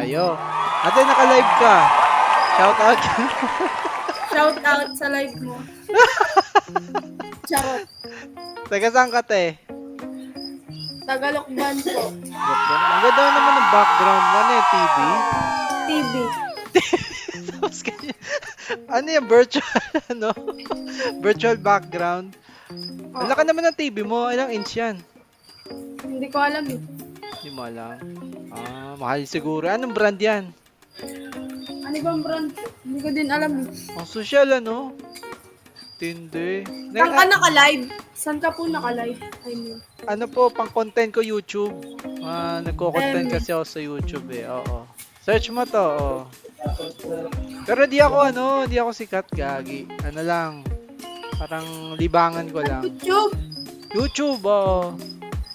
Ayo. Ate, naka-live ka. Shout out. Shout out sa live mo. Charot. Taga saan ka, te? Tagalokban po. Ang ganda naman ng background mo. Ano yung TV? TV. Tapos ganyan. Ano yung virtual, ano? Virtual background. Ang laki naman ng TV mo. Ilang inch yan? Hindi ko alam eh. Hindi mo alam. Ah, mahal siguro. Anong brand yan? Ano bang brand? Hindi ko din alam eh. Ang social, ano? Tindi. Saan ka naka-live? Saan ka po naka-live? I mean. Ano po, pang content ko YouTube. Nagko-content Em. kasi ako sa YouTube eh. Oo. Search mo to, oo. Pero di ako sikat, gagi. Ano lang, parang libangan ko lang. YouTube. YouTube, oo.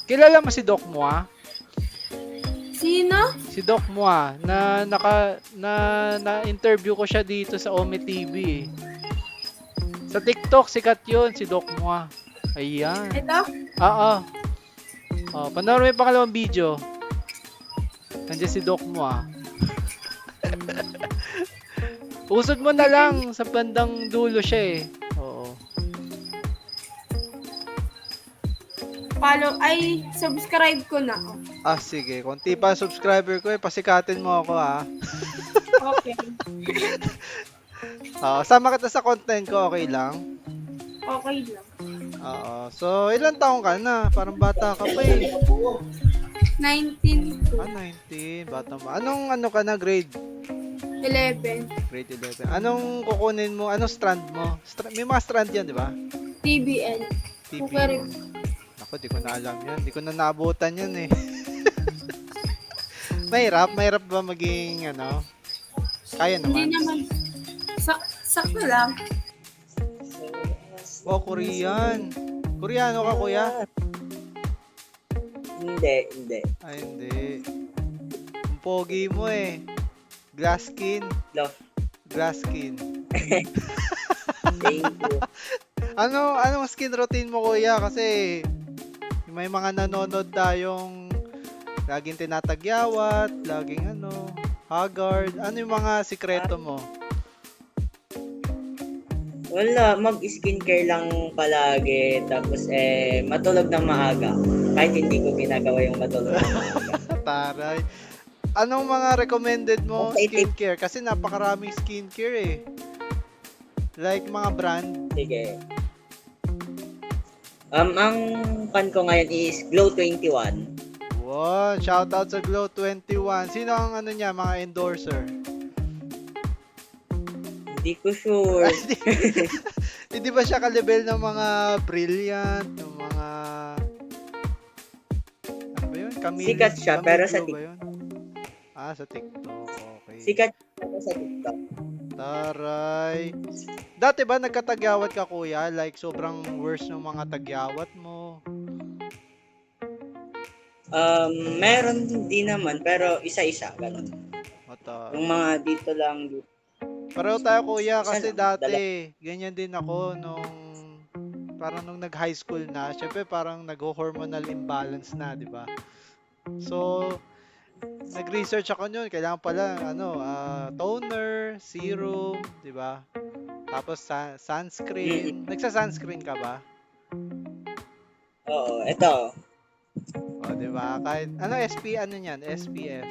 Kilala mo si Doc Moa? Sino? Si Doc Moa, na interview ko siya dito sa Ome TV eh. Sa TikTok, sikat yun, si Doc Moa. Ayan. Ito? Oo. Oh, panoorin mo yung pangalawang video. Nandiyan si Doc mo ah. Usod mo na lang sa bandang dulo siya eh. Oo. Follow. Ay, subscribe ko na. Ah, sige. Kunti pa subscriber ko eh. Pasikatin mo ako ah. Okay. Sama kita sa content ko, okay lang? Okay lang. Oo. So, ilang taong ka na? Parang bata ka pa eh. 19 to 19. Bata mo. Anong ano ka na grade? 11. Grade 11. Anong kukunin mo? Anong strand mo? May mga strand yan, di ba? TBN. TP. Kukere. Ako, di ko na alam yan. Di ko na naabutan yan eh. Mahirap ba maging ano? Kaya Hindi naman. naman. Sakto lang. Oh, Korean. Koreano ka, kuya? Hindi. Ay, hindi. Ang pogi mo eh. Glass skin. Love. Glass skin. Thank you. Anong skin routine mo, kuya? Kasi may mga nanonood tayong laging tinatagyawat, laging haggard. Ano yung mga sikreto mo? Wala, mag-skincare lang palagi. Tapos matulog ng maaga. Kahit hindi ko ginagawa yung matulog ng maaga. Taray. Anong mga recommended mo Okay, skincare? Kasi napakaraming skincare eh. Like mga brand. Sige. Ang pan ko ngayon is Glow 21. Wow, shout out sa Glow 21. Sino ang niya, mga endorser? Hindi ko sure. Hindi ba siya ka-level ng mga Brilliant, ng mga ano ba yun? Sikat siya, pero sa Glow ba yun? Sa TikTok. Okay. Sikat ako sa TikTok. Taray. Dati ba nagkatagyawat ka, kuya? Like sobrang worst ng mga tagyawat mo? Meron din naman, pero isa-isa. Ganun. Yung mga dito lang. Pareho tayo, kuya, kasi Isa lang, dati ganyan din ako parang nung nag-high school na, syempre parang nag-hormonal imbalance na, di ba? So, nag-research ako noon, kailangan pala toner, serum, di ba? Tapos sunscreen. Nagsa-sunscreen ka ba? Oo, ito. O, di ba? Kahit niyan? SPF.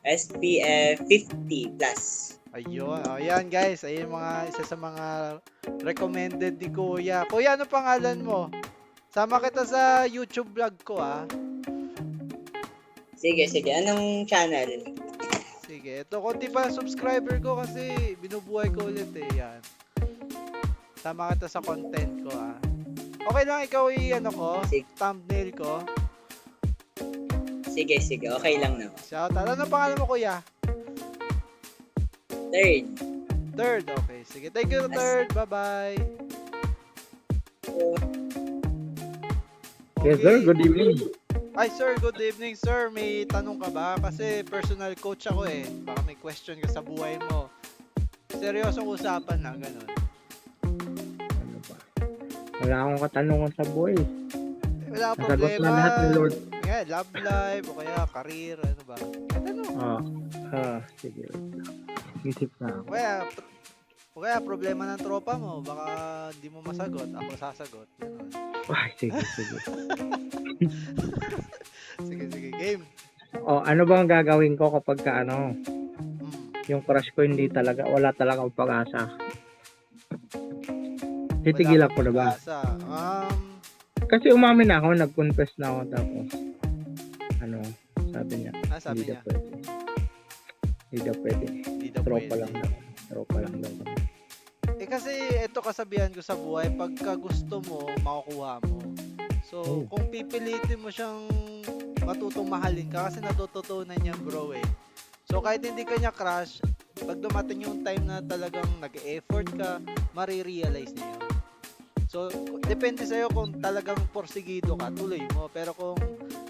SPF 50 plus. Ayun. Ayan guys, ayun isa sa mga recommended ni Kuya. Kuya, ano pangalan mo? Sama kita sa YouTube vlog ko ah. Sige. Anong channel? Sige, ito konti pa ang subscriber ko kasi binubuhay ko ulit eh. Yan. Sama kita sa content ko ah. Okay lang ikaw Sige. thumbnail ko. Sige. Okay lang na. Shout out. Ano pangalan mo, kuya? Third. Okay. Sige. Thank you, third. Bye-bye. Yes, sir. Good evening. Ay, sir. Good evening, sir. May tanong ka ba? Kasi personal coach ako eh. Baka may question ka sa buhay mo. Seryosong usapan lang, ganun. Ano ba? Wala akong katanungan sa buhay. Wala akong Nasagot problema. na lahat ni Lord. Kaya love life o kaya career, ano ba? Ano? Sige. Isip na ako. O kaya problema ng tropa mo, baka di mo masagot, ako sasagot. Ganun. Ay, sige. Sige, game. Ano ba ang gagawin ko kapag Hmm. yung crush ko wala talaga akong pag-asa? Titigilan ko na ba? Pag-asa. Kasi umamin na ako, nag-confess na ako, tapos sabi niya, Sabi hindi niya, daw pwede. Hindi daw pwede. hindi daw Tropa pwede. lang daw. Tropa lang daw. Kasi ito kasabihan ko sa buhay, pagka gusto mo, makukuha mo. So, kung pipilitin mo siyang matutong mahalin ka, kasi natututunan niya bro eh. So, kahit hindi ka niya crush, pag dumating yung time na talagang nag-effort ka, marirealize niya yun. So, depende sa'yo kung talagang porsigido ka, tuloy mo. Pero kung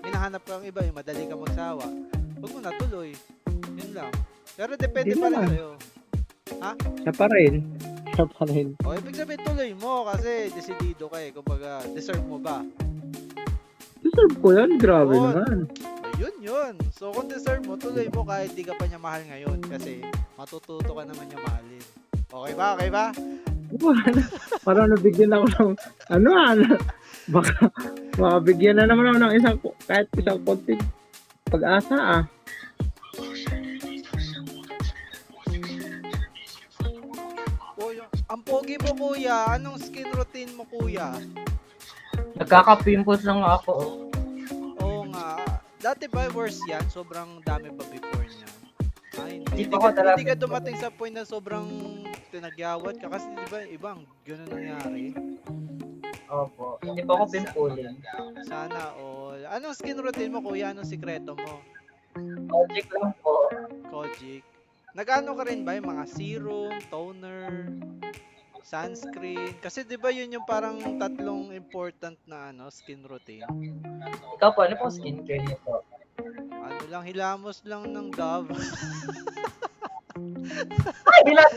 hinahanap kang iba, yung madali ka magsawa, huwag mo na tuloy. Yun lang. Pero depende Hindi pa rin naman. sa'yo. Siya pa rin. O, ibig sabihin tuloy mo kasi desidido ka eh. Kumbaga, deserve mo ba? Deserve ko yan, grabe Oo. naman. Yun. So, kung deserve mo, tuloy mo kahit di ka pa niya mahal ngayon kasi matututo ka naman niya mahalin. Okay ba? Parang nabigyan ako ng, baka bigyan na naman ako ng kahit isang konti pag-asa Ang pogi mo kuya, anong skin routine mo kuya? Nagkaka-pimples lang ako. Oo nga. Dati ba worse yan? Sobrang dami pa before niya. Hindi Hindi pa ako talaga- hindi ka dumating sa point na sobrang tinagyawat ka kasi di ba ibang ganun nangyari. Opo. Hindi pa ako pimpulin. Sana all. Anong skin routine mo kuya? Anong sikreto mo? Logic lang po. Kojic. Nag-ano ka rin ba yung mga serum, toner, sunscreen? Kasi 'di ba 'yun yung parang tatlong important na skin routine. Ikaw po, ano po skincare niyo po? Ano lang hilamos lang ng Dove. Ay, bilang!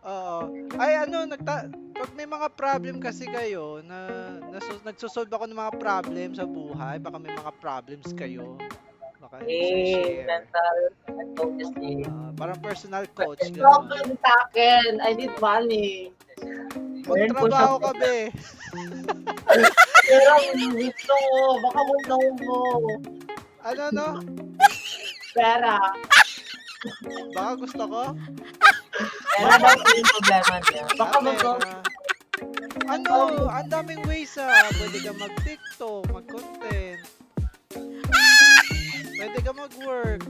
Oo. Ay pag may mga problem kasi kayo na nagsosolve ako ng mga problem sa buhay, baka may mga problems kayo. Baka share. Mental and obviously. Parang personal coach. ganun. Problem sa akin. I need money. Magtrabaho ka be. Pero gusto mo, baka mo. Ano? Pera. Baka gusto ko? Pero daw po yung problema niya. Baka Pera. Ang daming ways pwede ka mag-TikTok, mag-content. Pwede ka mag-work.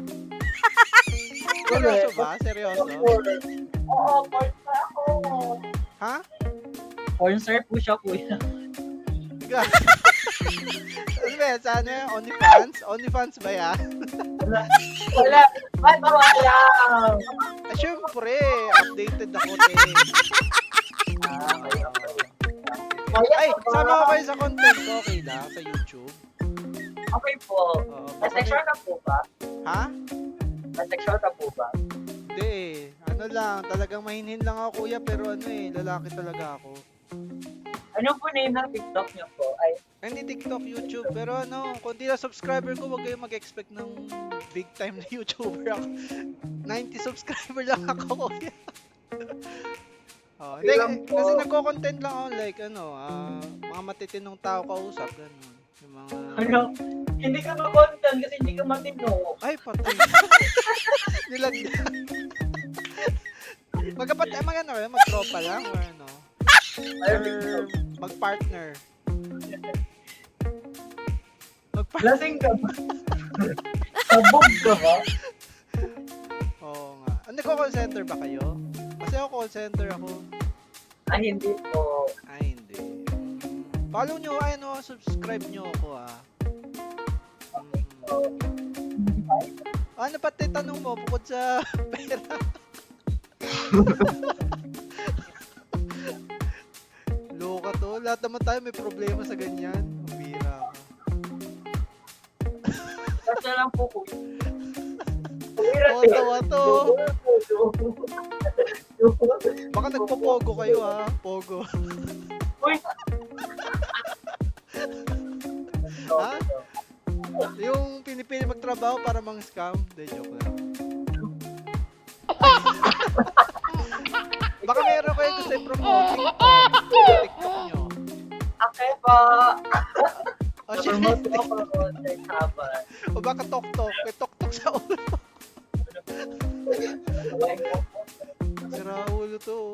Seryoso ba? Seryoso? Oo, part pa ako. Ha? Porn star po siya, kuya. Ano ba yan? Sana yan? OnlyFans? OnlyFans ba yan? Wala. Ba't wala? Syempre, updated ako Ay, sama ko kayo sa content ko, okay lang, sa YouTube. Okay po. Oo, Asexual ka po ba? Ha? Asexual ka po ba? Hindi Ano lang, talagang mahinhin lang ako kuya, pero lalaki talaga ako. Ano po name ng TikTok niyo po? Ay, Hindi TikTok, YouTube, pero kung di na subscriber ko, wag kayong mag-expect ng big time na YouTuber ako. 90 subscriber lang ako kuya. Hindi, kasi nagko-content lang ako like mga matitinong tao kausap, ganun. Yung mga... hindi ka ma-content kasi hindi ka matino. Ay, patay. Nilagyan. Mag-tropa lang or or mag-partner. Lasing ka ba? Sabog ka ba? Oo nga. Nagko-call center ba kayo? Kasi ako call center ako. Ay, hindi po. Ay, hindi. Follow nyo, subscribe nyo ako Ano pati tanong mo bukod sa pera? Loka to. Lahat naman tayo may problema sa ganyan. Pambira ka. Basta lang po po. Tawa to. Baka nagpo-pogo kayo Pogo. Uy! Ha? Yung pinipili magtrabaho para mang scam. Hindi, joke lang. Baka meron kayo gusto i-promote TikTok nyo. Okay po. O, siya. Promote ko po sa Sabah. O baka tok-tok. May tok-tok sa ulo. Sira ulo to.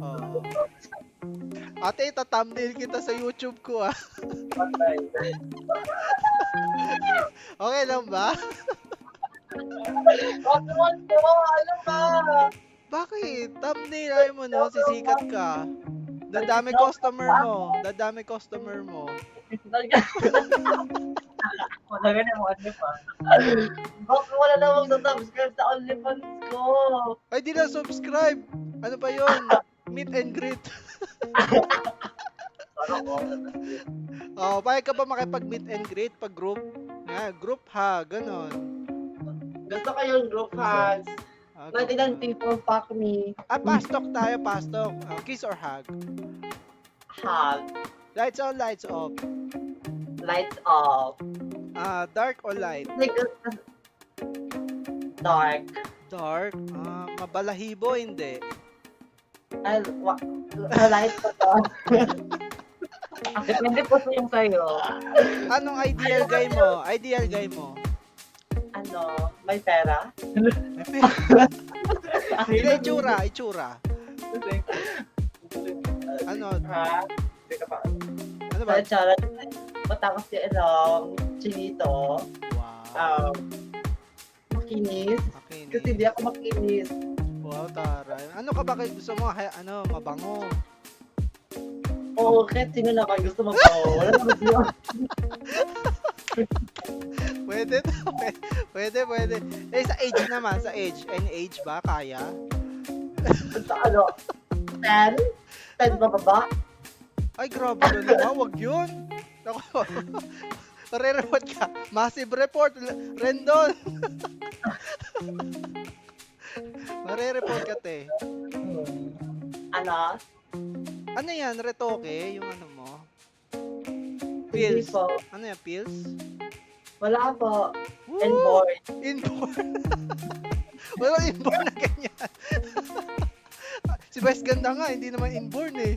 Oh. Ate, ita-thumbnail kita sa YouTube ko ah. Okay lang ba? Wag naman po, ano ba? Bakit? Thumbnail ayaw mo no? Sisikat ka. Dadami customer mo. Dadami customer mo. Wala ka na mo, ano pa? Bakit wala na mag-subscribe sa OnlyFans ko? Ay, di na subscribe. Ano ba yun? Meet and greet. Oh, payag ka ba makipag-meet and greet pag group? Group ha, ganon. Gusto ko yung group hugs. Pwede lang people fuck me. Pastok tayo, pastok. Kiss or hug? Hug. Lights on, lights off. Lights off. Dark or light? Dark. Dark? Mabalahibo, hindi. Light pa to. Depende po sa yung sa'yo. Anong ideal guy mo? Ideal guy mo? Ano, may pera? Hindi, itsura. Ano? Ha? Ano ba? Charot. Matangos si Chinito. Wow. Makinis. Makinis. Kasi di ako makinis. Wow, taray. Ano ka ba kayo gusto mo? Mabango. Oo, kahit sino na kayo gusto magpaw. Wala naman siya. Pwede to. Pwede. Eh, sa age naman. Sa age. Any age ba? Kaya? Sa ano? 10? 10 ba ba? Ay, grabe na naman. Wag yun. Ako. Re-report ka. Massive report. Rendon. Mare-report ka, te. Ano? Ano yan? Retoke? Yung ano mo? Hindi Pills? po. Ano yan? Pills? Wala po. Woo! Inborn. Inborn. Walang inborn na ganyan. Si Vice ganda nga, hindi naman inborn eh.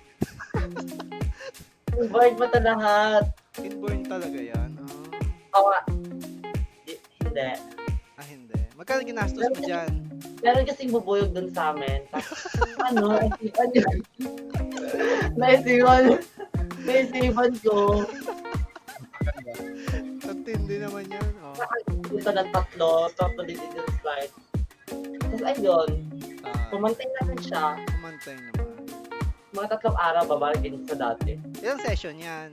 Inborn mo ito lahat. Inborn talaga yan. Oo. Hindi. Hindi. Magkano ginastos mo dyan? Meron kasing bubuyog dun sa amin. Ano? Naisipan ko. Tindi naman yan. Oh. Ito ng tatlo dito yung slide. Tapos ayun, pumantay naman siya. Kumantay naman. Mga 3 araw, babalikin sa dati. Ilang session yan?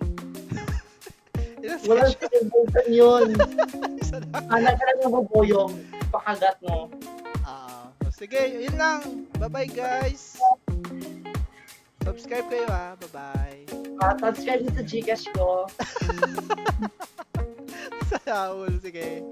Ilang Walang session? sinibutan yun. Isa lang. Anak ka lang nabubuyog. Pakagat mo. Sige, yun lang. Bye-bye guys. Subscribe kayo ha. Bye-bye. Subscribe sa Gcash ko. Sa Raul. Sige.